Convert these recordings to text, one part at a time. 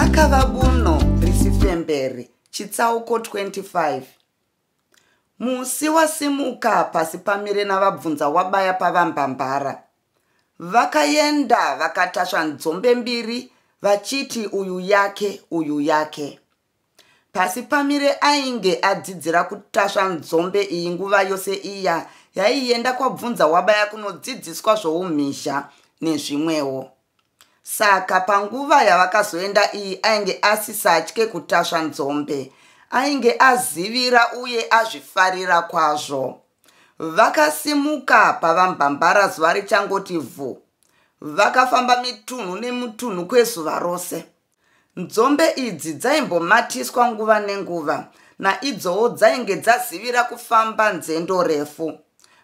Rakava buno risifemberi chitsauko 25. Musi wasimuka pasi pamire navabvunza wabaya pavambambara. Vakaenda vakatasva nzombe mbiri vachiti uyu yake uyu yake. Pasi pamire ainge adzidzira kutasva nzombe iyi nguva yose iya yaienda kwabvunza wabaya kunodzidziswa zvoumhizha nezvimwewo. Saka panguva yavakazoenda iyi ainge asisatye kutasva nzombe, ainge azivira uye azvifarira kwazvo. Vakasimuka pavambambara zuva richangoti vhu. Vakafamba mitunhu nemitunhu kwezuva rose. Nzombe idzi dzaimbomatiswa nguva nenguva, naidzowo dzainge dzazivira kufamba nzendo refu.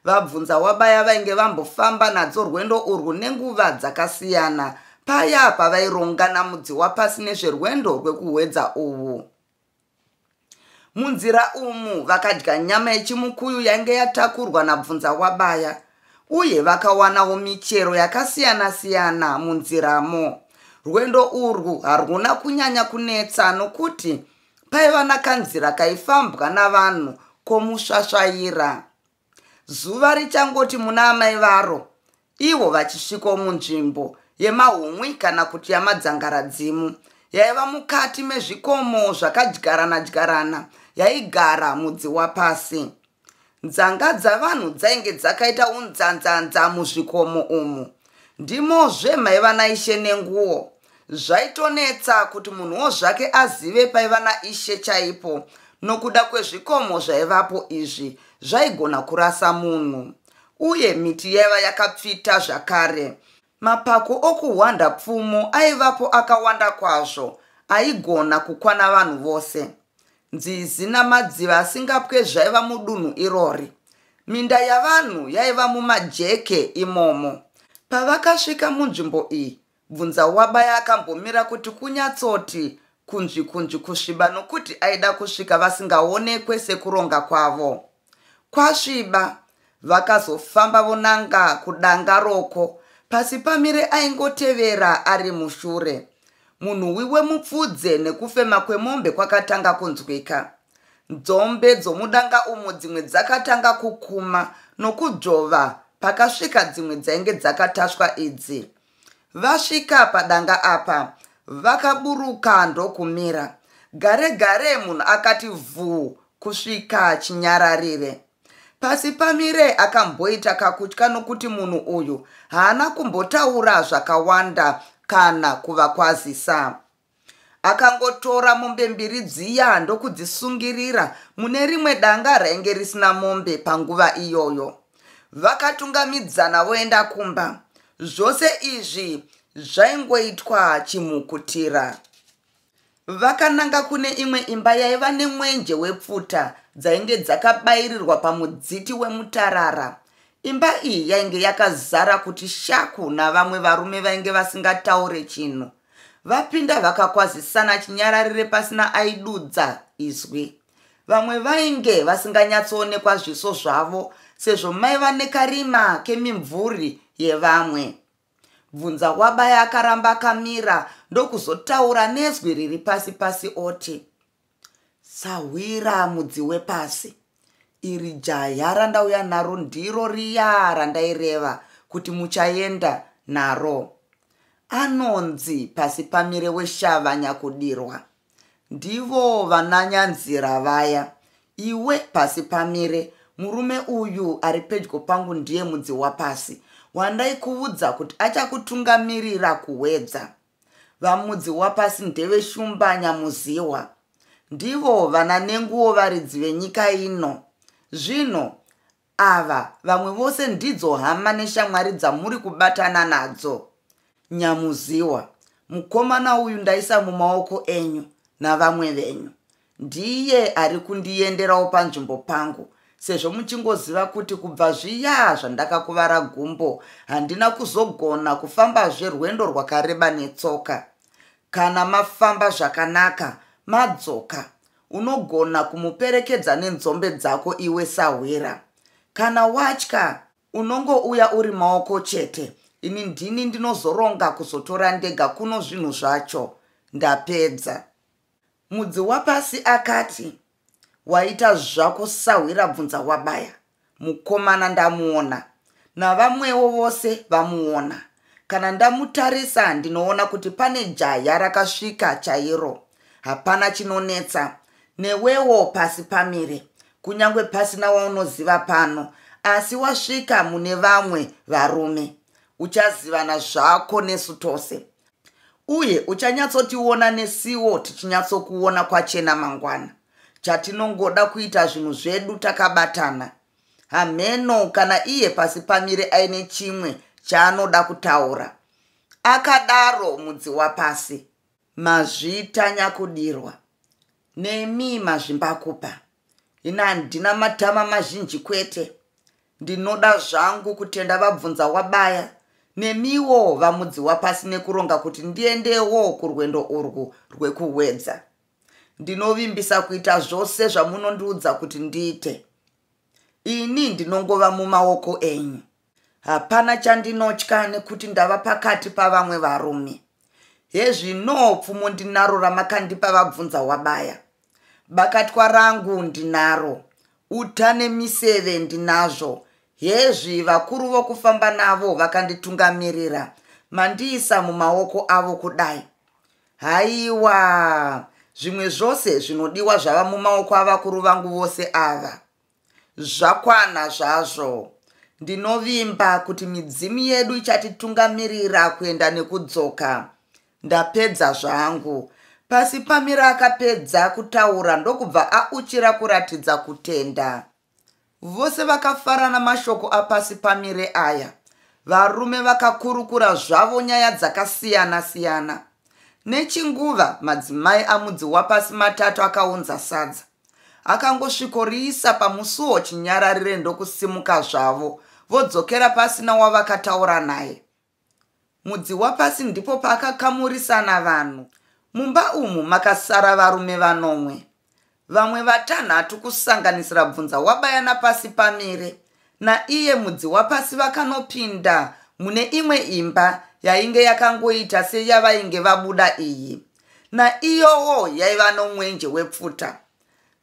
Vabvunza wabaya vainge vambofamba nadzo rwendo urwu nenguva dzakasiyana, paya pavairongana mudzi wapasi nezverwendo rwekuhwedza uhu. Munzira umu vakadya nyama yechimukuyu yainge yatakurwa nabvunza wabaya, uye vakawanawo michero yakasiyana-siyana munziramo. Rwendo urwu haruna kunyanya kunetsa nokuti paiva nakanzira kaifambwa navanhu komusvasvaira. Zuva richangoti muna amai varo, ivo vachisvikawo munzvimbo yemahumwi kana kuti yamadzangaradzimu, yaiva mukati mezvikomo zvakadyarana-dyarana, yaigara mudzi wapasi. Nzanga dzavanhu dzainge dzakaita unzanzanza muzvikomo umu. Ndimozve maiva naishe nenguo. Zvaitonetsa kuti munhuwo zvake azive paiva naishe chaipo, nokuda kwezvikomo zvaivapo izvi zvaigona kurasa munhu. Uye miti yaiva yakapfita zvakare. Mapako okuhwanda pfumo aivapo akawanda kwazvo, aigona kukwana vanhu vose. Nzizi namadziva asingapwe zvaiva mudunhu irori. Minda yavanhu yaiva mumajeke imomo. Pavakasvika munzvimbo iyi, bvunza wabaya akambomira kuti kunyatsoti kunzvi kusviba, nokuti aida kusvika vasingaonekwe sekuronga kwavo. Kwasviba, vakazofamba vonanga kudanga roko. Pasi pamire aingotevera ari mushure. Munhuwi wemupfudze nekufema kwemombe kwakatanga kunzwika. Nzombe dzomudanga umo dzimwe dzakatanga kukuma nokudzvova pakasvika dzimwe dzainge dzakatasva idzi. Vasvika padanga apa, vakaburuka ndokumira. Gare munhu akati vhuu kusvika chinyararire. Pasi pamire akamboita kakutya nokuti munhu uyu haana kumbotaura zvakawanda kana kuvakwazisa. Akangotora mombe mbiri dziya ndokudzisungirira mune rimwe danga rainge risina mombe panguva iyoyo. Vakatungamidzana voenda kumba. Zvose izvi zvaingoitwa chimukutira. Vakananga kune imwe imba yaiva nemwenje wepfuta dzainge dzakabairirwa pamudziti wemutarara. Imba iyi yainge yakazara kuti shaku navamwe varume vainge vasingataure chinhu. Vapinda vakakwazisana chinyararire pasina aidudza izwi. Vamwe vainge vasinganyatsoonekwa zviso zvavo, sezvo maiva nekarima kemimvuri yevamwe. Bvunza wabaya akaramba akamira ndokuzotaura nezwi riri pasi oti, "Sawira mudzi wepasi. Iri jaya randauya naro ndiro riya randaireva kuti muchaenda naro. Anonzi pasi pamire weshava nyakudirwa. Ndivo vananyanzira vaya. Iwe pasi pamire, murume uyu ari pedyo pangu ndiye mudzi wapasi, wandaikuudza kuti achakutungamirira kuhwedza. Vamudzi wapasi ndeve shumba nyamuziwa. Ndivo vana nenguo varidzi venyika ino. Zvino ava vamwe vose ndidzo hama neshamwari dzamuri kubatana nadzo. Nyamuziwa, mukomana uyu ndaisa mumaoko enyu navamwe venyu. Ndiye ari kundienderawo panzvimbo pangu, sezvo muchingoziva kuti kubva zviya zvandakakuvara gumbo handina kuzogona kufambazve rwendo rwakareba netsoka. Kana mafamba zvakanaka, madzoka, unogona kumuperekedza nenzombe dzako iwe Sawira. Kana watya, unongouya uri maoko chete. Ini ndini ndinozoronga kuzotora ndega kuno zvinhu zvacho. Ndapedza. Mudzi wapasi akati, waita zvako sahwira bvunza wabaya. Mukomana ndamuona, navamwewo vose vamuona. Kana ndamutarisa ndinoona kuti pane jaya rakasvika chairo. Hapana chinonetsa. Newewo pasi pamire, kunyangwe pasina waunoziva pano, asi wasvika mune vamwe varume. Uchazivana zvako nesu tose. Uye uchanyatsotiona nesiwo tichinyatsokuona kwachena mangwana. Chatinongoda kuita zvinhu zvedu takabatana. Hameno kana iye pasi pamire aine chimwe chaanoda kutaura. Akadaro mudzi wapasi. Mazvita nyakudirwa. Nemi mazvimbakupa. Ina handina matama mazhinji kwete. Ndinoda zvangu kutenda vabvunza wabaya. Nemiwo vamudzi wapasi nekuronga kuti ndiendewo kurwendo urwu rwekuwedza. Ndinovimbisa kuita zvose zvamunondiudza kuti ndiite. Ini ndinongova mumaoko enyu. Hapana chandinotya nekuti ndava pakati pavamwe varume. Hezvino pfumo ndinaro ramakandipa vabvunza wabaya. Bakatwa rangu ndinaro. Uta nemiseve ndinazvo. Hezvi vakuru vokufamba navo vakanditungamirira. Mandiisa mumaoko avo kudai. Haiwa, zvimwe zvose zvinodiwa zvava mumaoko avakuru vangu vose ava. Zvakwana zvazvo. Ndinovimba kuti midzimu yedu ichatitungamirira kuenda nekudzoka. Ndapedza zvangu. Pasi pamira akapedza kutaura ndokubva auchira kuratidza kutenda. Vose vakafara namashoko apasi pamire aya. Varume vakakurukura zvavo nyaya dzakasiyana-siyana. Nechinguva madzimai amudzi wapasi matatu akaunza sadza. Akangosvikoriisa pamusuwo chinyararire ndokusimuka zvavo. Vodzokera pasina wavakataura naye. Mudzi wapasi ndipo paakakamurisana vanhu. Mumba umu makasara varume vanomwe. Vamwe vatanhatu kusanganisira bvunza wabaya napasi pamire. Naiye mudzi wapasi vakanopinda mune imwe imba yainge yakangoita seyavainge vabuda iyi. Naiyowo yaiva nomwenje wepfuta.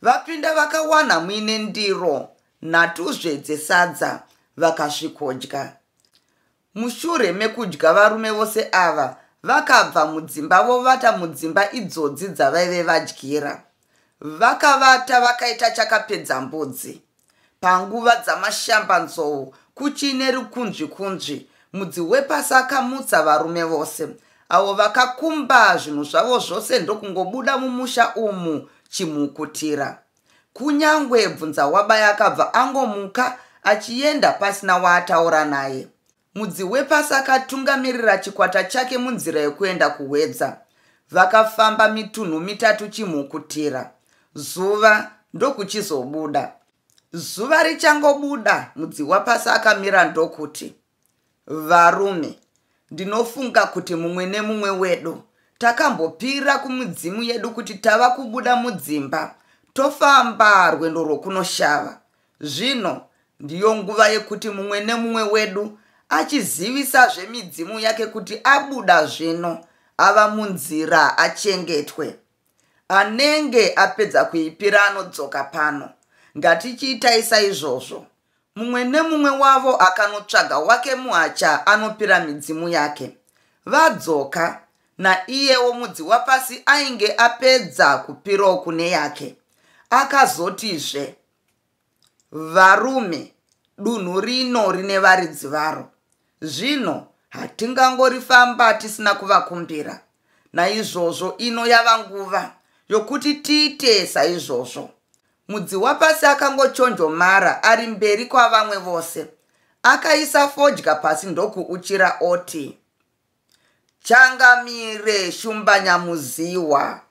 Vapinda vakawana muine ndiro, natuzve dzesadza, vakasvikodya. Mushure mekudya varume vose ava, vakabva mudzimba vovata mudzimba idzodzi dzavaive vadyira. Vakavata vakaita chakapedza mbudzi. Panguva dzamashambanzou, kuchine rukunzvi-kunzvi, mudzi wepasi akamutsa varume vose. Avo vakakumba zvinhu zvavo zvose ndokungobuda mumusha umu chimukutira. Kunyangwe bvunza wabaya akabva angomuka achienda pasina waataura naye. Mudzi wepasi akatungamirira chikwata chake munzira yekuenda kuwedza. Vakafamba mitunhu mitatu chimukutira. Zuva ndokuchizobuda. Zuva richangobuda, mudzi wapasi akamira ndokuti, varume, ndinofunga kuti mumwe nemumwe wedu takambopira kumidzimu yedu kuti tava kubuda mudzimba, tofamba rwendo rwokunoshava. Zvino ndiyo nguva yekuti mumwe nemumwe wedu achizivisa zvemidzimu yake kuti abuda zvino, ava munzira achengetwe. Anenge apedza kuipira anodzoka pano. Ngatichiitai saizvozvo. Mumwe nemumwe wavo akanotsvaga wake muhacha anopira midzimu yake. Vadzoka, naiyewo mudzi wapasi ainge apedza kupirawo kune yake. Akazotizve, varume, dunhu rino rine varidzi varo. Zvino hatingangorifamba tisina kuvakumbira. Naizvozvo ino yava nguva yokuti tiite saizvozvo. Mudzi wapasi akangochonjomara ari mberi kwavamwe vose. Akaisa fodya pasi ndokuuchira oti, changamire shumbanyamuziwa,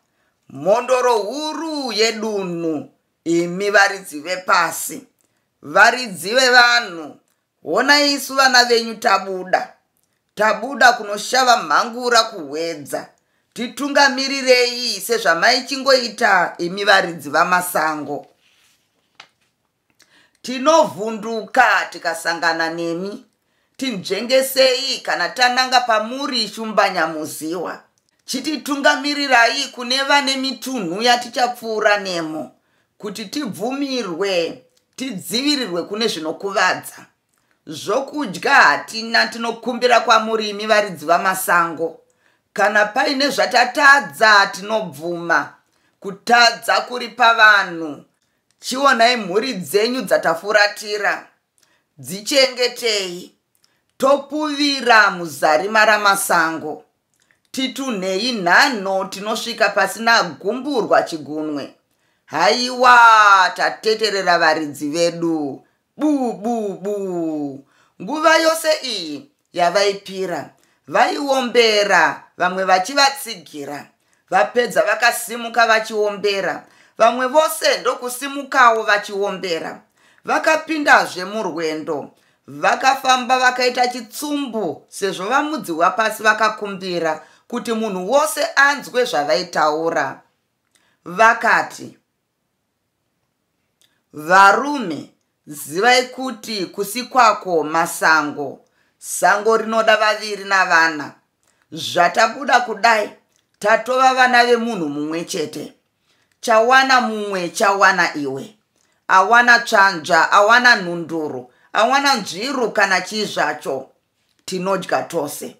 mhondoro huru yedunhu, imi varidzi vepasi, varidzi vevanhu, honai isu vana venyu tabuda kunoshava mhangura kuwedza. Titungamirirei sezvamaichingoita imi varidzi vamasango. Tinovhunduka tikasangana nemi. Tinzvengesei kana tananga pamuri shumbanyamuziwa. chititungamirirai kune vane mitunhu yatichapfuura nemo, kuti tibvumirwe tidzivirirwe kune zvinokuvadza. Zvokudya hatina, tinokumbira kwamuri imi varidzi vamasango. Kana paine zvatatadza tinobvuma. Kutadza kuri pavanhu. Chionai mhuri dzenyu dzatafuratira. Dzichengetei. Topuvira muzarima ramasango. Titunhei nhano tinosvika pasina gumburwa chigunwe. Haiwa, tateterera varidzi vedu. Bu bu bu. Nguva yose iyi yavaipira, vaiombera, vamwe vachivatsigira. Vapedza vakasimuka vachiombera, vamwe vose ndokusimukawo vachiombera. Vakapindazve murwendo, vakafamba vakaita chitsumbu, sezvo vamudzi wapasi vakakumbira kuti munhu wose anzwe zvavaitaura. Vakati, varume, zivai kuti kusikwako masango, sango rinoda vaviri navana. Zvatabuda kudai, tatova vana vemunhu mumwe chete. Chawana mumwe chawana iwe. Awana tsvanja, awana nhunduru, awana nzviru kana chii zvacho. Tinodya tose.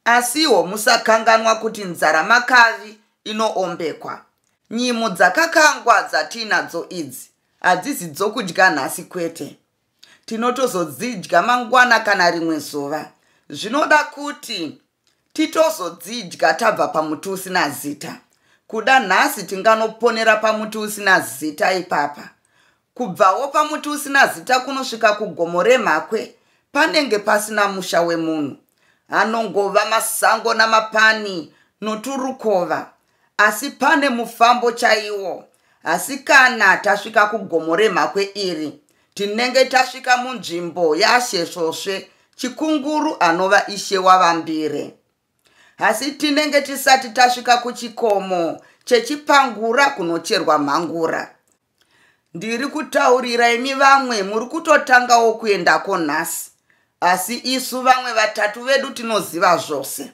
Asiwo musakanganwa kuti nzara makavi inoombekwa. Nyimo dzakakangwa dzatinadzo idzi hadzisi dzokudya nhasi kwete. Tinotozodzidya mangwana kana rimwe zuva. Zvinoda kuti titozodzidya tabva pamuti usina zita. Kuda nhasi tinganoponera pamuti usina zita ipapa. Kubvawo pamuti usina zita kunosvika kugomo remhakwe, panenge pasina musha wemunhu. Anongova masango namapani noturukova. Asi pane mufambo chaiwo. Asi kana tasvika kugomo remhakwe iri, tinenge tasvika munzvimbo yaSheshosve, chikunguru anova ishe wavambire. Asi tinenge tisati tasvika kuchikomo chechipangura kunocherwa mhangura. Ndiri kutaurira imi vamwe muri kutotangawo kuendako nhasi. Asi isu vamwe vatatu vedu tinoziva zvose.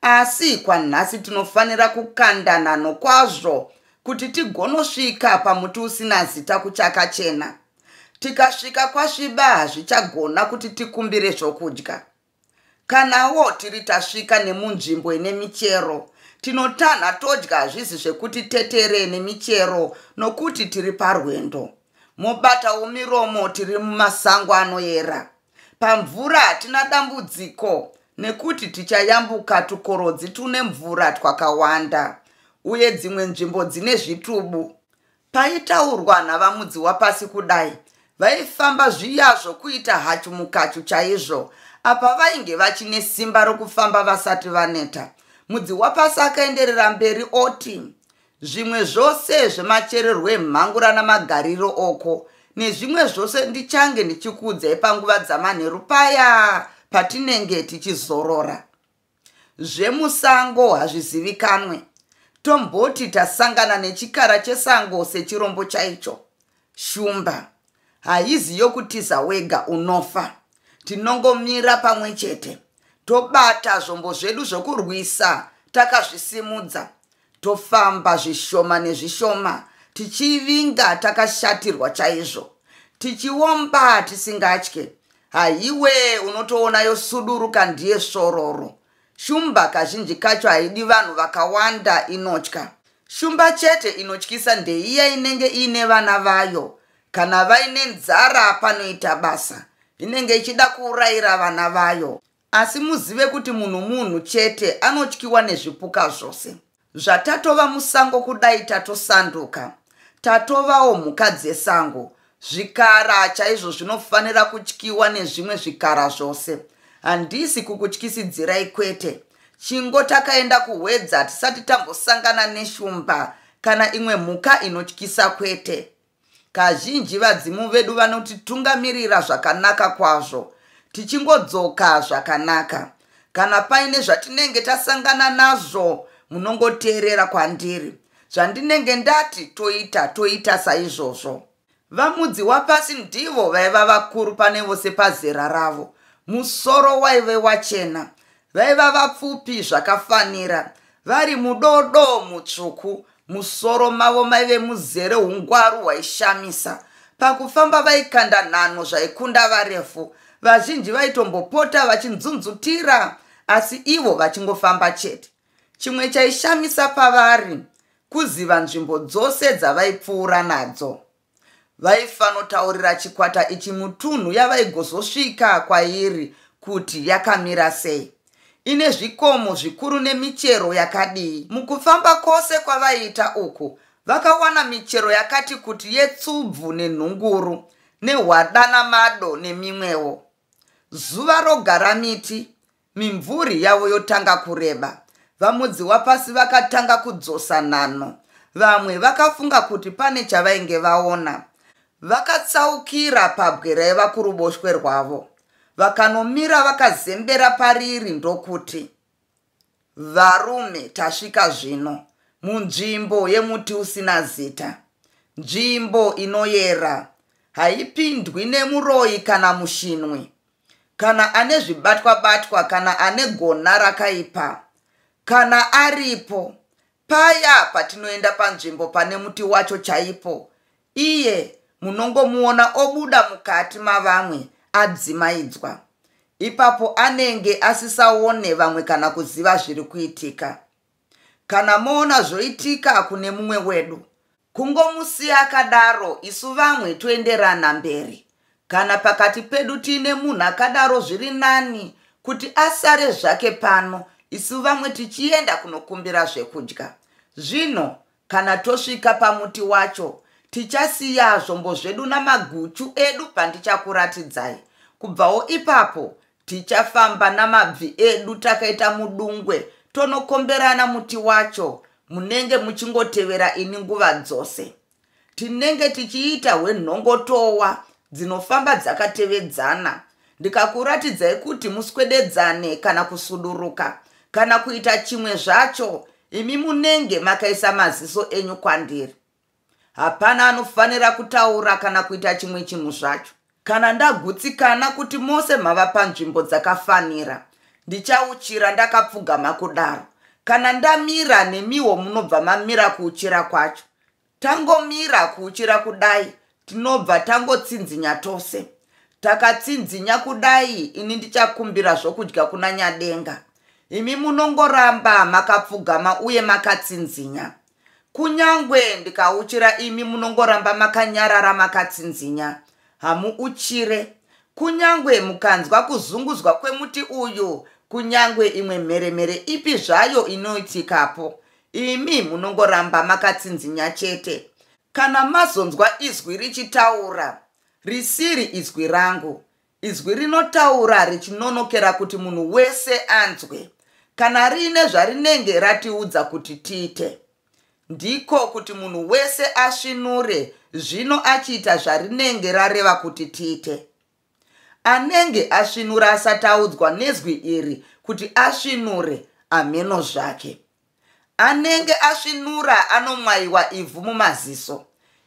Asi kwanhasi tinofanira kukandana nokwazvo kuti tigonosvika pamuti usina zita kuchakachena. Tikasvika kwasviba hazvichagona kuti tikumbire zvokudya. Kanawo tiri tasvika nemunzvimbo ine michero, tinotanha todya hazvisi zvekuti tetere nemichero nokuti tiri parwendo. Mobatawo miromo tiri mumasango anoyera. Pamvura hatina dambudziko nekuti tichayambuka tukorodzi tune mvura twakawanda. Uye dzimwe nzvimbo dzine zvitubu. Paitaurwa navamudzi wapasi kudai, vaifamba zviyazvo kuita hachu mukachu chaizvo, apa vainge vachine simba rokufamba vasati vaneta. Mudzi wapasi akaenderera mberi oti, zvimwe zvose zvemachererwo emhangura namagariro oko, nezvimwe zvose ndichange ndichikuudzai panguva dzamanheru paya patinenge tichizorora. Zvemusango hazvizivikanwe. Tomboti tasangana nechikara chesango sechirombo chaicho. Shumba. Haizi yokutiza wega unofa. Tinongomira pamwe chete. Tobata zvombo zvedu zvokurwisa takazvisimudza. Tofamba zvishoma nezvishoma. Tichivinga takashatirwa chaizvo. Tichiomba tisingatye. Haiwe unotoona yosuduruka ndiye sororo. Shumba kazhinji kacho haidi vanhu vakawanda inotya. Shumba chete inotyisa ndeiya inenge ine vana vayo. Kana vaine nzara panoita basa. Inenge ichida kuurayira vana vayo. Asi muzive kuti munhu chete anotyiwa nezvipuka zvose. Zvatatova musango kudai tatosanduka. Tatovawo mhuka dzesango. Zvikara chaizvo zvinofanira kutyiwa nezvimwe zvikara zvose. Handisi kukutyisidzirai kwete. Chingo takaenda kuhwedza tisati tambosangana neshumba kana imwe mhuka inotyisa kwete. Kazhinji vadzimu vedu vanotitungamirira zvakanaka kwazvo. Tichingodzoka zvakanaka. Kana paine zvatinenge tasangana nazvo, munongoteerera kwandiri. Zvandinenge ndati toita saizvozvo. Vamudzi wapasi ndivo vaiva vakuru pane vose pazera ravo. Musoro waive wachena. Vaiva vapfupi zvakafanira. vari mudodo mutsvuku, musoro mavo maive muzere ungwaru hwaishamisa. Pakufamba vaikanda nhano zvaikunda varefu. Vazhinji vaitombopota vachinzunzutira, asi ivo vachingofamba chete. Chimwe chaishamisa pavari kuziva nzvimbo dzose dzavaipfuura nadzo. Vaifanotaurira chikwata ichi mutunhu yavaigozosvika kwairi kuti yakamira sei, ine zvikomo zvikuru nemichero yakadii. Mukufamba kwose kwavaiita uku, vakawana michero yakati kuti yetsubvu nenhunguru, nehwada namado nemimwewo. Zuva rogara miti, mimvuri yavo yotanga kureba. Vamudzi wapasi vakatanga kudzosa nhano. Vamwe vakafunga kuti pane chavainge vaona. Vakatsaukira pabwe raiva kuruboshwe rwavo. Vakanomira vakazembera pariri ndokuti, varume, tasvika zvino munzvimbo yemuti usina zita, nzvimbo inoyera, haipindwi nemuroyi kana mushinwi, kana ane zvibatwa-batwa, kana ane gona rakaipa. Kana aripo, paya patinoenda panzvimbo pane muti wacho chaipo, iye munongomuona obuda mukati mavamwe adzimaidzwa. Ipapo anenge asisaone vamwe kana kuziva zviri kuitika. Kana moona zvoitika kune mumwe wedu, kungomusiya akadaro, isu vamwe toenderana mberi. Kana pakati pedu tiine munhu akadaro, zviri nani kuti asare zvake pano, isu vamwe tichienda kunokumbira zvekudya. Zvino kana tosvika pamuti wacho, tichasiya zvombo zvedu namaguchu edu pandichakuratidzai. Kubvawo ipapo tichafamba namabvi edu takaita mudungwe, tonokomberana muti wacho, munenge muchingotevera ini nguva dzose. Tinenge tichiita hwenhongotowa dzinofamba dzakatevedzana. Ndikakuratidzai kuti muswededzane kana kusuduruka, kana kuita chimwe zvacho, imi munenge makaisa maziso enyu kwandiri. Hapana anofanira kutaura kana kuita chimwe chinhu zvacho. Kana ndagutsikana kuti mose mava panzvimbo dzakafanira, ndichauchira ndakapfugama kudaro. Kana ndamira, nemiwo munobva mamira kuuchira kwacho. Tangomira kuuchira kudai, tinobva tangotsinzinya tose. Takatsinzinya kudai, ini ndichakumbira zvokudya kuna Nyadenga. Imi munongoramba makapfugama uye makatsinzinya. Kunyangwe ndikauchira, imi munongoramba makanyarara makatsinzinya. Hamuuchire. Kunyangwe mukanzwa kuzungudzwa kwemuti uyu, kunyangwe imwe mheremhere ipi zvayo inoitikapo, imi munongoramba makatsinzinya chete. Kana mazonzwa izwi richitaura, risiri izwi rangu, izwi rinotaura richinonokera kuti munhu wese anzwe, kana riine zvarinenge ratiudza kuti tiite, ndiko kuti munhu wese asvinure, zvino achiita zvarinenge rareva kuti tiite. Anenge asvinura asati audzwa nezwi iri kuti asvinure, ameno zvake. Anenge asvinura anomwayiwa ivhu mumaziso.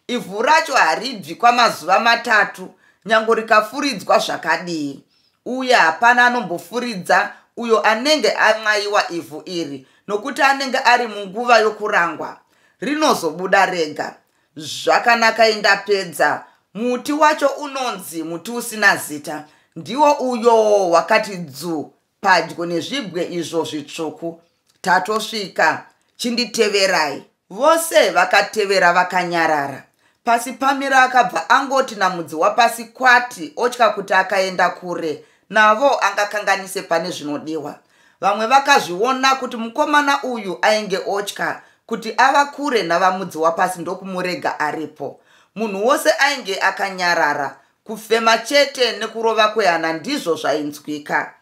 Ivhu racho haribvi kwamazuva 3, nyange rikafuridzwa zvakadii. Uye hapana anombofuridza uyo anenge amwayiwa ivhu iri, nokuti anenge ari munguva yokurangwa. Rinozobuda rega. Zvakanaka, indapedza. Muti wacho unonzi muti usina zita. Ndiwo uyo wakati dzu padyo nezvibwe izvo zvitsvuku. Tatosvika, chinditeverai. Vose vakatevera vakanyarara. Pasi pamira akabva angoti namudzi wapasi kwati, otya kuti akaenda kure, navo angakanganise pane zvinodiwa. Vamwe vakazviona kuti mukomana uyu ainge otya kuti ava kure navamudzi wapasi ndokumurega aripo. Munhu wose ainge akanyarara, kufema chete nekurova kwehana ndizvo zvainzwika.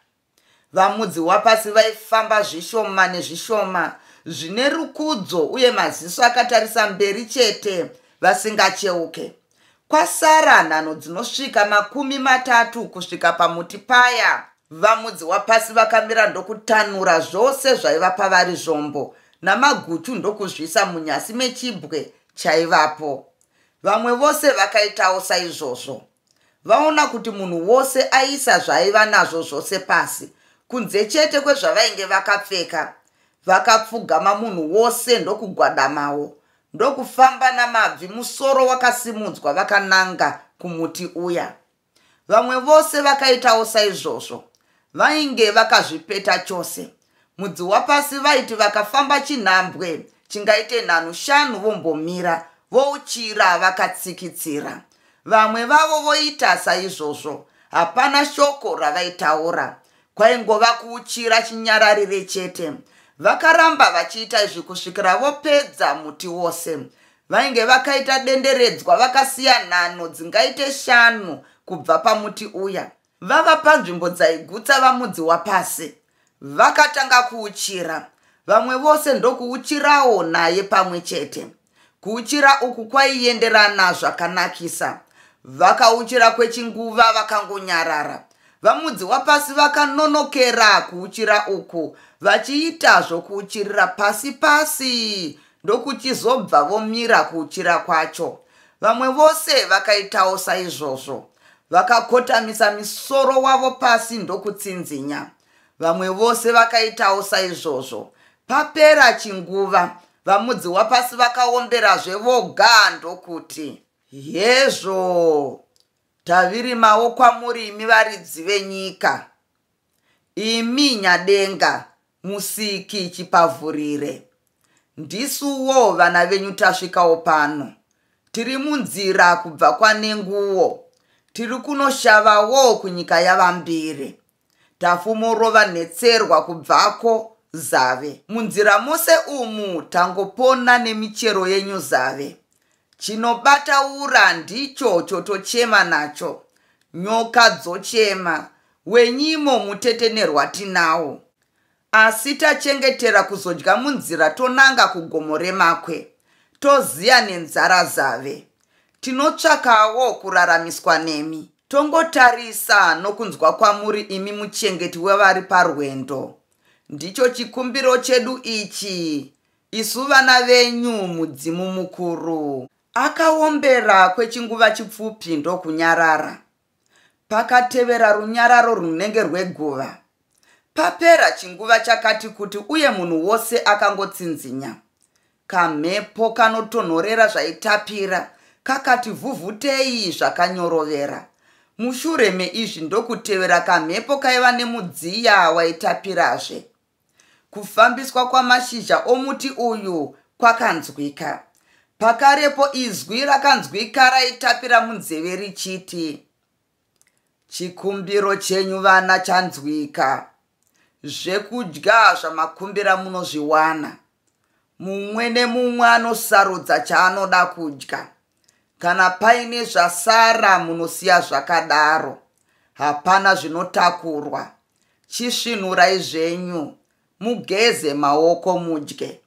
Vamudzi wapasi vaifamba zvishoma nezvishoma, zvine rukudzo uye maziso akatarisa mberi chete, vasingacheuke. Kwasara nhano dzinosvika 30 kusvika pamuti paya. Vamudzi wapasi vakamira ndokutanura zvose zvaiva pavari zvombo, namaguchu ndokuzvisa munyasi mechibwe chaivapo. Vamwe vose vakaitawo saizvozvo. Vaona kuti munhu wose aisa zvaiva nazvo zvose pasi, kunze chete kwezvavainge vakapfeka. vakapfugama munhu wose ndokugwadamawo, ndokufamba namabvi musoro wakasimudzwa vakananga kumuti uya. Vamwe vose vakaitawo saizvozvo, vainge vakazvipeta chose. Mudzi wapasi vaiti vakafamba chinhambwe chingaite 5 vombomira, vouchira vakatsikitsira. Vamwe vavo voita saizvozvo, hapana shoko ravaitaura, kwaingova kuuchira chinyararire chete. Vakaramba vachiita izvi kusvikira vopedza muti wose. Vainge vakaita denderedzwa vakasiya nhano dzingaite 5 kubva pamuti uya. Vava panzvimbo dzaigutsa vamudzi wapasi, vakatanga kuuchira. Vamwe vose ndokuuchirawo naye pamwe chete. Kuuchira uku kwaienderana zvakanakisa. Vakauchira kwechinguva vakangonyarara. Vamudzi wapasi vakanonokera kuuchira uku, vachiita zvokuuchirira pasi pasi, ndokuchizobva vomira kuuchira kwacho. Vamwe vose vakaitawo saizvozvo, vakakotamisa misoro wavo pasi ndokutsinzinya. Vamwe vose vakaitawo saizvozvo. Papera chinguva, vamudzi wapasi vakaomberazve voga ndokuti, hezvo tavirimawo kwamuri imi varidzi venyika, imi nyadenga, musiki chipavhurire. Ndisuwo vana venyu tasvikawo pano, tiri munzira kubva kwanenguwo, tiri kunoshavawo kunyika yavambire. Tafumorova netserwa kubvako zave. Munzira mose umu tangopona nemichero yenyu zave. Chinobataura ndicho chotochema nacho, nyoka dzochema, wenyimo mutetenerwa tinawo. Asi tachengetera kuzodya munzira tonanga kugomo remakwe, toziya nenzara zave. Tinotsvakawo kuraramiswa nemi. Tongotarisa nokunzwa kwamuri imi muchengeti wevari parwendo. Ndicho chikumbiro chedu ichi, isu vana venyu mudzimu mukuru. Akaombera kwechinguva chipfupi ndokunyarara. Pakatevera runyararo runenge rweguva. Papera chinguva chakati kuti uye munhu wose akangotsinzinya. Kamhepo kanotonhorera zvaitapira kakati vhuvhutei zvakanyorovera. Mushure meizvi ndokutevera kamhepo kaiva nemudziya waitapirazve. Kufambiswa kwamashizha omuti uyu kwakanzwika. Pakarepo izwi rakanzwika raitapira munzeve richiti, chikumbiro chenyu vana chanzwika. Zvekudya zvamakumbira munozviwana. Mumwe nemumwe anosarudza chaanoda kudya. Kana paine zvasara munosiya zvakadaro. Hapana zvinotakurwa. Chisvinurai zvenyu, mugeze maoko mudye.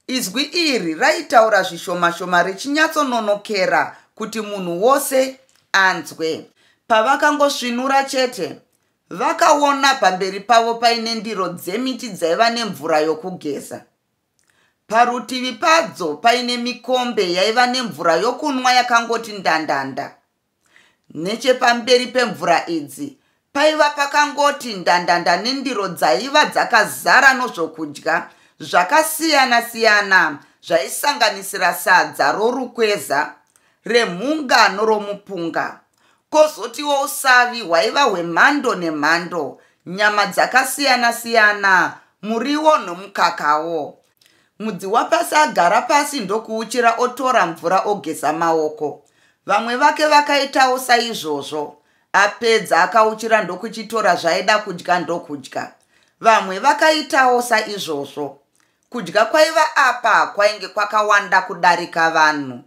Izwi iri raitaura zvishoma-shoma richinyatsononokera kuti munhu wose anzwe. Pavakangosvinura chete, vakaona pamberi pavo paine ndiro dzemiti dzaiva nemvura yokugeza. Parutivi padzo paine mikombe yaiva nemvura yokunwa yakangoti ndandanda. Nechepamberi pemvura idzi paiva pakangoti ndandanda nendiro dzaiva dzakazara nozvokudya zvakasiyana-siyana, zvaisanganisira sadza rorukweza, remhunga noromupunga. Kozotiwo usavi hwaiva hwemhando nemhando, nyama dzakasiyana-siyana, muriwo nomukakawo. Mudzi wapasi agara pasi ndokuuchira otora mvura ogeza maoko. Vamwe vake vakaitawo saizvozvo. Apedza akauchira ndokuchitora zvaida kudya ndokudya. Vamwe vakaitawo saizvozvo. Kudya kwaiva apa kwainge kwakawanda kudarika vanhu.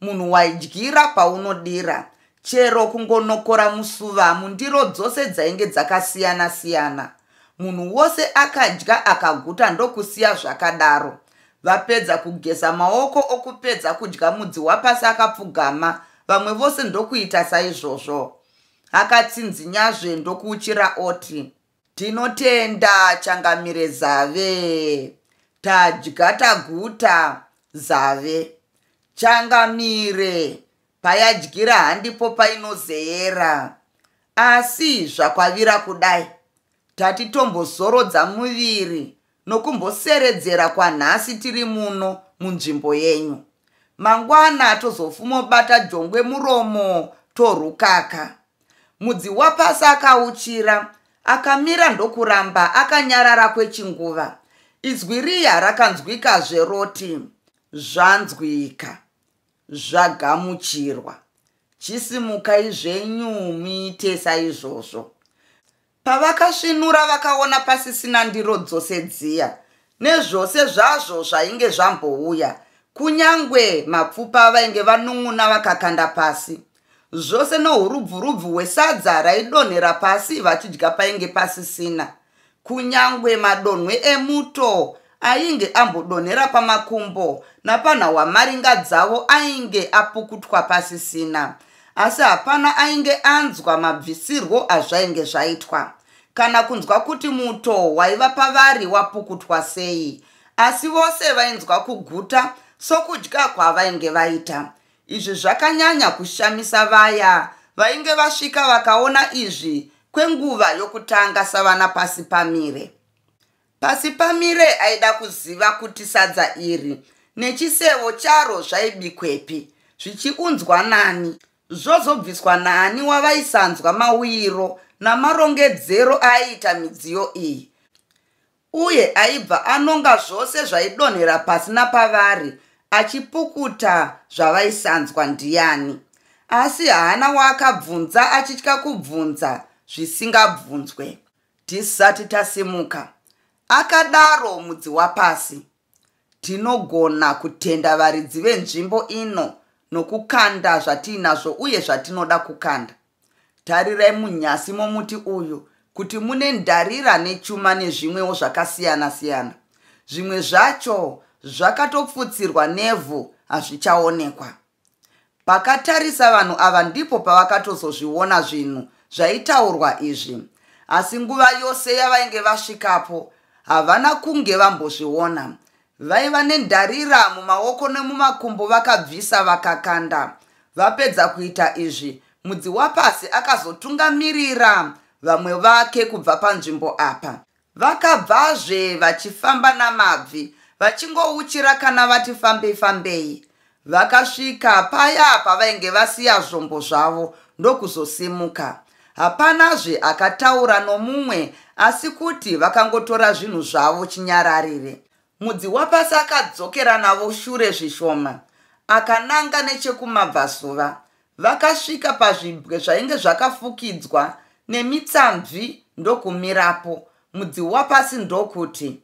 Munhu waidyira paunodira, chero kungonokora musuva mundiro dzose dzainge dzakasiyana-siyana. Munhu wose akadya akaguta ndokusiya zvakadaro. Vapedza kugeza maoko okupedza kudya, mudzi wapasi akapfugama. Vamwe vose ndokuita saizvozvo. Akatsinzinyazve ndokuuchira oti, tinotenda changamire zave. Tadya taguta zave. Changamire, payadyira handipo painozeyera. Asi zvakwavira kudai, tatitombozorodza muviri nokumboseredzera kwanhasi tiri muno munzvimbo yenyu. Mangwana tozofumobata jongwe muromo torukaka. Mudzi wapasi akauchira, akamira ndokuramba akanyarara kwechinguva. Izwi riya rakanzwikazve roti, zvanzwika, zvagamuchirwa. Chisimukai zvenyu muite saizvozvo. Pavakasvinura vakaona pasisina ndiro dzose dziya, nezvose zvazvo zvainge zvambouya, kunyangwe mapfupa vainge vanun'una vakakanda pasi. Zvose nohurubvurubvu hwesadza raidonhera pasi vachidya painge pasisina. Kunyangwe madonhwe emuto ainge ambodonhera pamakumbo napanhau maringa dzavo ainge apukutwa pasisina. Asi hapana ainge anzwa mabvisirwo azvainge zvaitwa, kana kunzwa kuti muto waiva pavari wapukutwa sei. Asi vose vainzwa kuguta sokudya kwavainge vaita. Izvi zvakanyanya kushamisa vaya vainge vasvika vakaona izvi kwenguva yokutanga savana pasi pamire. Pasi pamire aida kuziva kuti sadza iri nechisebo charo zvaibikwepi, zvichiunzwa nani, zvozobviswa naani wavaisanzwa mawiro namarongedzero aiita midziyo iyi. Uye aibva anonga zvose zvaidonhera pasi napavari, achipukuta zvavaisanzwa ndiani. Asi haana waakabvunza achitya kubvunza zvisingabvunzwe. Tisati tasimuka, akadaro mudzi wapasi, tinogona kutenda varidzi venzvimbo ino nokukanda zvatiinazvo uye zvatinoda kukanda. Tarirai munyasi momuti uyu kuti mune ndarira nechuma nezvimwewo zvakasiyana siyana. Zvimwe zvacho zvakatopfutsirwa nevhu hazvichaonekwa. Pakatarisa vanhu ava ndipo pavakatozozviona zvinhu zvaitaurwa izvi. Asi nguva yose yavainge vasvikapo havana kunge vambozviona. Vaiva nendarira mumaoko nemumakumbo vakabvisa vakakanda. Vapedza kuita izvi, mudzi wapasi akazotungamirira vamwe vake kubva panzvimbo apa. Vakabvazve vachifamba namabvi, vachingouchira kana vati fambei fambei. Vakasvika paya pavainge vasiya zvombo zvavo ndokuzosimuka. Hapanazve akataura nomumwe, asi kuti vakangotora zvinhu zvavo chinyararire. Mudzi wapasi akadzokera navo shure zvishoma, akananga nechekumabvazuva. Vakasvika pazvibwe zvainge zvakafukidzwa nemitsamvi ndokumirapo. Mudzi wapasi ndokuti,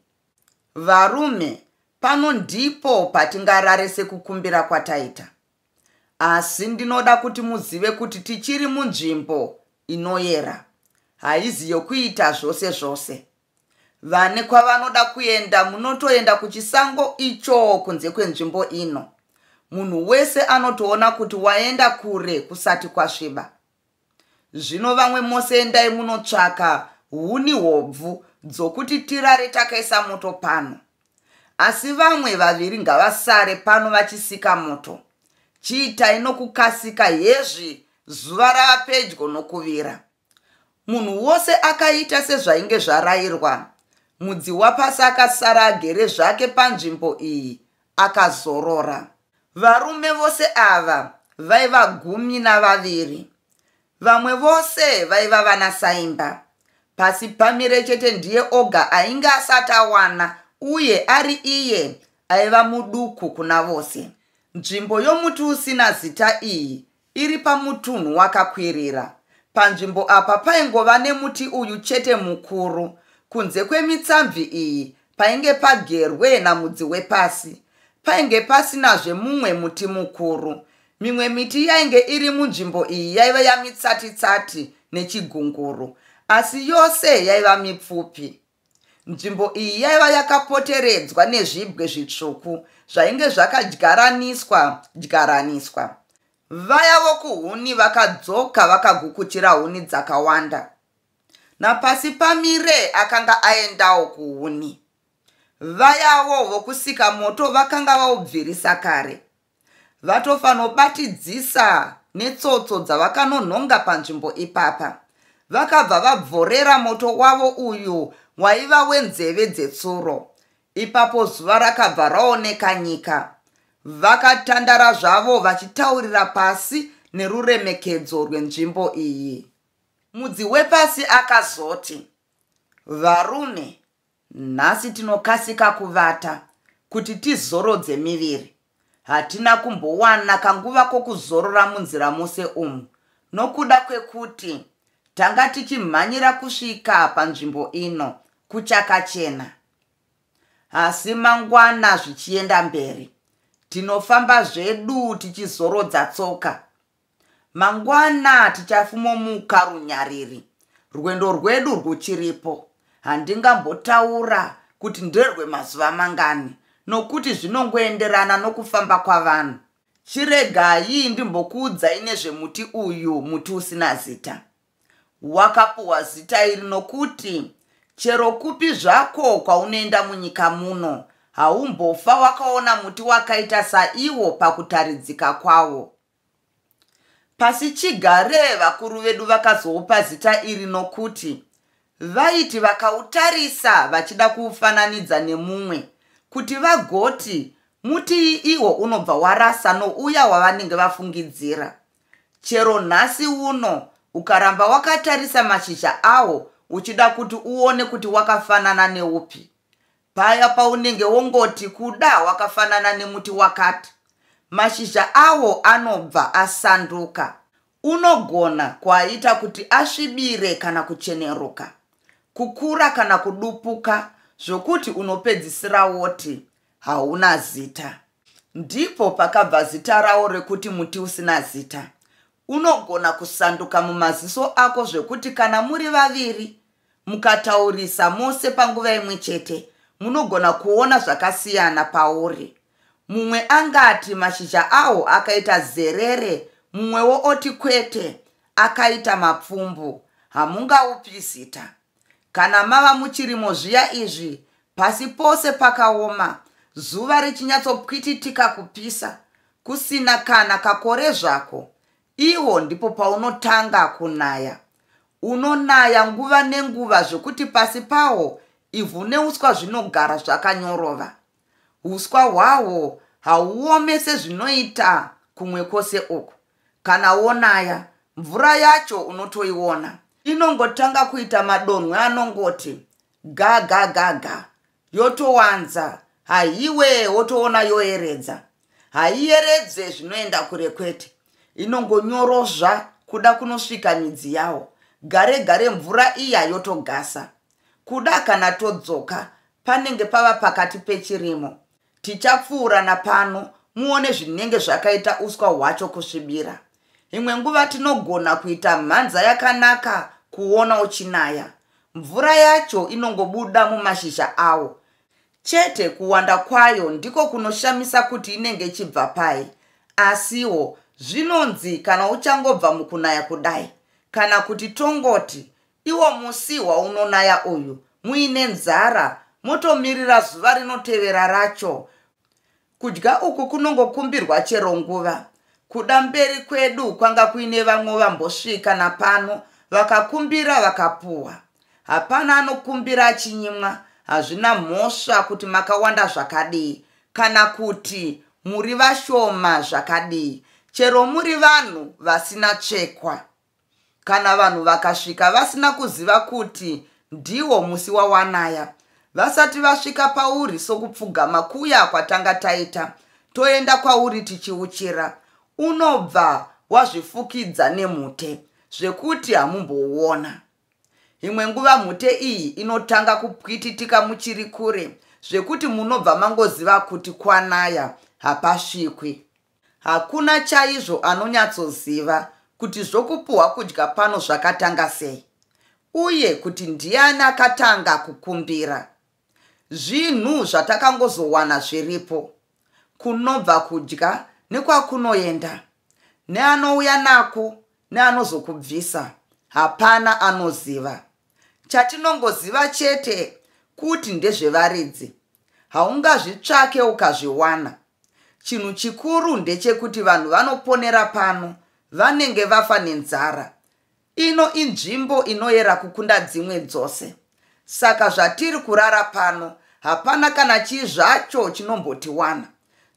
varume, pano ndipo patingarare sekukumbira kwataita. Asi ndinoda kuti muzive kuti tichiri munzvimbo inoyera, haizi yokuita zvose zvose. Vane kwavanoda kuenda munotoenda kuchisango icho kunze kwenzvimbo ino. Munhu wese anotoona kuti waenda kure kusati kwasviba. Zvino vamwe mose endai munotsvaka huni hobvu dzokuti tirare takaisa moto pano. Asi vamwe vaviri ngavasare pano vachisika moto. Chiitai nokukasika, hezvi zuva rava pedyo nokuvira. Munhu wose akaita sezvainge zvarayirwa. Mudzi wapasi akasara agere zvake panzvimbo iyi, akazorora. Varume vose ava vaiva 12. Vamwe vose vaiva vanasaimba. Pasi pamire chete ndiye oga ainge asati awana, uye ari iye aiva muduku kuna vose. Nzvimbo yomuti usina zita iyi iri pamutunhu wakakwirira. Panzvimbo apa paingova nemuti uyu chete mukuru. Kunze kwemitsamvi iyi painge pagerwe namudzi wepasi. Painge pasinazve mumwe muti mukuru. Mimwe miti yainge iri munzvimbo iyi yaiva yamitsati-tsati nechigunguru, asi yose yaiva mipfupi. Nzvimbo iyi yaiva yakapoteredzwa nezvibwe zvitsvuku zvainge zvakadyaraniswa. Vaya vokuhuni vakadzoka vakagukuchira huni dzakawanda. Napasi pamire akanga aendawo kuhuni. Vayavo vokusika moto vakanga vaubvirisa kare. Vatofanobatidzisa netsotso dzavakanonhonga panzvimbo ipapa. Vakabva vabvorera moto wavo uyu waiva wenzeve dzetsuro. Ipapo zuva rakabva raoneka nyika. Vakatandara zvavo vachitaurira pasi neruremekedzo rwenzvimbo iyi. Mudzi wepasi akazoti, varume, nhasi tinokasika kuvata kuti tizorodze miviri. Hatina kumbowana kanguva kokuzorora munzira mose umu, nokuda kwekuti tanga tichimhanyira kusvika panzvimbo ino kuchakachena. Asi mangwana zvichienda mberi, tinofamba zvedu tichizorodza tsoka. Mangwana tichafumomuka runyariri, rwendo rwedu rwuchiripo. Handingambotaura kuti nderwemazuva mangani, nokuti zvinongoenderana nokufamba kwavanhu. Chiregai ndimbokuudzai nezvemuti uyu, muti usina zita. Wakapuwa zita iri nokuti chero kupi zvako kwaunoenda munyika muno, haumbofa wakaona muti wakaita saiwo pakutaridzika kwawo. Pasi chigare vakuru vedu vakazoupa zita iri nokuti vaiti vakautarisa vachida kuufananidza nemumwe, kuti vagoti muti iwo unobva warasa nouya wavanenge vafungidzira. Chero nhasi uno ukaramba wakatarisa mashizha awo uchida kuti uone kuti wakafanana neupi, paya paunenge wongoti kuda wakafanana nemuti wakati, mashizha awo anobva asanduka. Unogona kuaita kuti asvibire kana kucheneruka, kukura kana kudupuka, zvokuti unopedzisira woti hauna zita. Ndipo pakabva zita rawo rekuti muti usina zita. Unogona kusanduka mumaziso ako zvekuti kana muri vaviri mukataurisa mose panguva imwe chete, munogona kuona zvakasiyana pauri. Mumwe angati mashizha awo akaita zerere, mumwewo oti kwete, akaita mapfumbu. Hamungaupi zita. Kana mava muchirimo zviya izvi, pasi pose pakaoma, zuva richinyatsopwititika kupisa, kusina kana kakore zvako, iwo ndipo paunotanga kunaya. Unonaya nguva nenguva zvokuti pasi pawo ivhu neuswa zvinogara zvakanyorova. Uswa hwawo hauome sezvinoita kumwe kwose uku. Kana wonaya, mvura yacho unotoiona. Inongotanga kuita madonhwe anongoti ga ga ga ga, yotowanza. Haiwe wotoona yoeredza. Haieredze zvinoenda kure kwete. Inongonyorozva kuda kunosvika midzi yawo. Gare gare mvura iya yotogasa. Kuda kana todzoka panenge pava pakati pechirimo. Tichapfuura napano muone zvinenge zvakaita uswa hwacho kusvibira. Imwe nguva tinogona kuita mhanza yakanaka kuona uchinaya. Mvura yacho inongobuda mumashizha awo. Chete kuwanda kwayo ndiko kunoshamisa kuti inenge ichibva pai. Asiwo zvinonzi kana uchangobva mukunaya kudai, kana kuti tongoti iwo musi waunonaya uyu muine nzara, motomirira zuva rinotevera racho. Kudya uku kunongokumbirwa chero nguva. Kuda mberi kwedu kwanga kuine vamwe vambosvika napano vakakumbira vakapuwa. Hapana anokumbira achinyimwa. Hazvina mhosva kuti makawanda zvakadii, kana kuti muri vashoma zvakadii, chero muri vanhu vasina tsvekwa. Kana vanhu vakasvika vasina kuziva kuti ndiwo musi wawanaya, vasati vasvika pauri sokupfugama kuya kwatanga taita, toenda kwauri tichiuchira, unobva wazvifukidza nemhute zvekuti hamumbouona. Imwe nguva mhute iyi inotanga kupwititika muchiri kure, zvekuti munobva mangoziva kuti kwanaya, hapasvikwi. Hakuna chaizvo anonyatsoziva kuti zvokupuhwa kudya pano zvakatanga sei, uye kuti ndiani akatanga kukumbira. Zvinhu zvatakangozowana zviripo, kunobva kudya nekwakunoenda, neanouya nako neanozokubvisa, hapana anoziva. Chatinongoziva chete kuti ndezvevaridzi. Haungazvitsvake ukazviwana. Chinhu chikuru ndechekuti vanhu vanoponera pano vanenge vafa nenzara. Ino inzvimbo inoyera kukunda dzimwe dzose. Saka zvatiri kurara pano hapana kana chii zvacho chinombotiwana.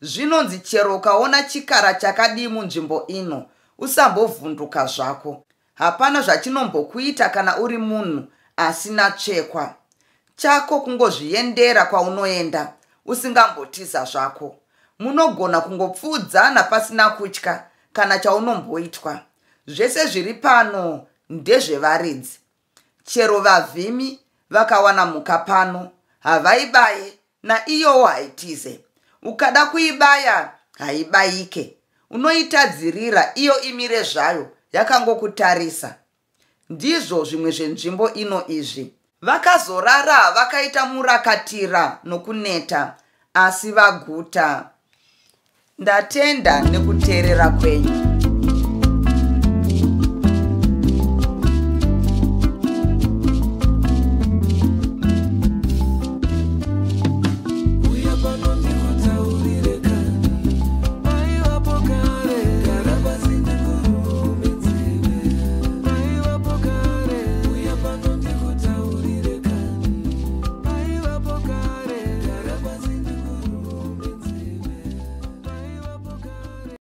Zvinonzi chero ukaona chikara chakadii munzvimbo ino, usambovhunduka zvako. Hapana zvachinombokuita kana uri munhu asina tsvekwa. Chako kungozviendera kwaunoenda, usingambotiza zvako. Munogona kungopfuudzana pasina kutya kana chaunomboitwa. Zvese zviri pano ndezvevaridzi. Chero vavhimi vakawana mhuka pano, havaibaye naiyowo haitize. Ukada kuibaya, haibayike. Unoitadzirira iyo imire zvayo, yakangokutarisa. Ndizvo zvimwe zvenzvimbo ino izvi. Vakazorara vakaita murakatira nokuneta, asi vaguta. Ndatenda nekuteerera kwenyu.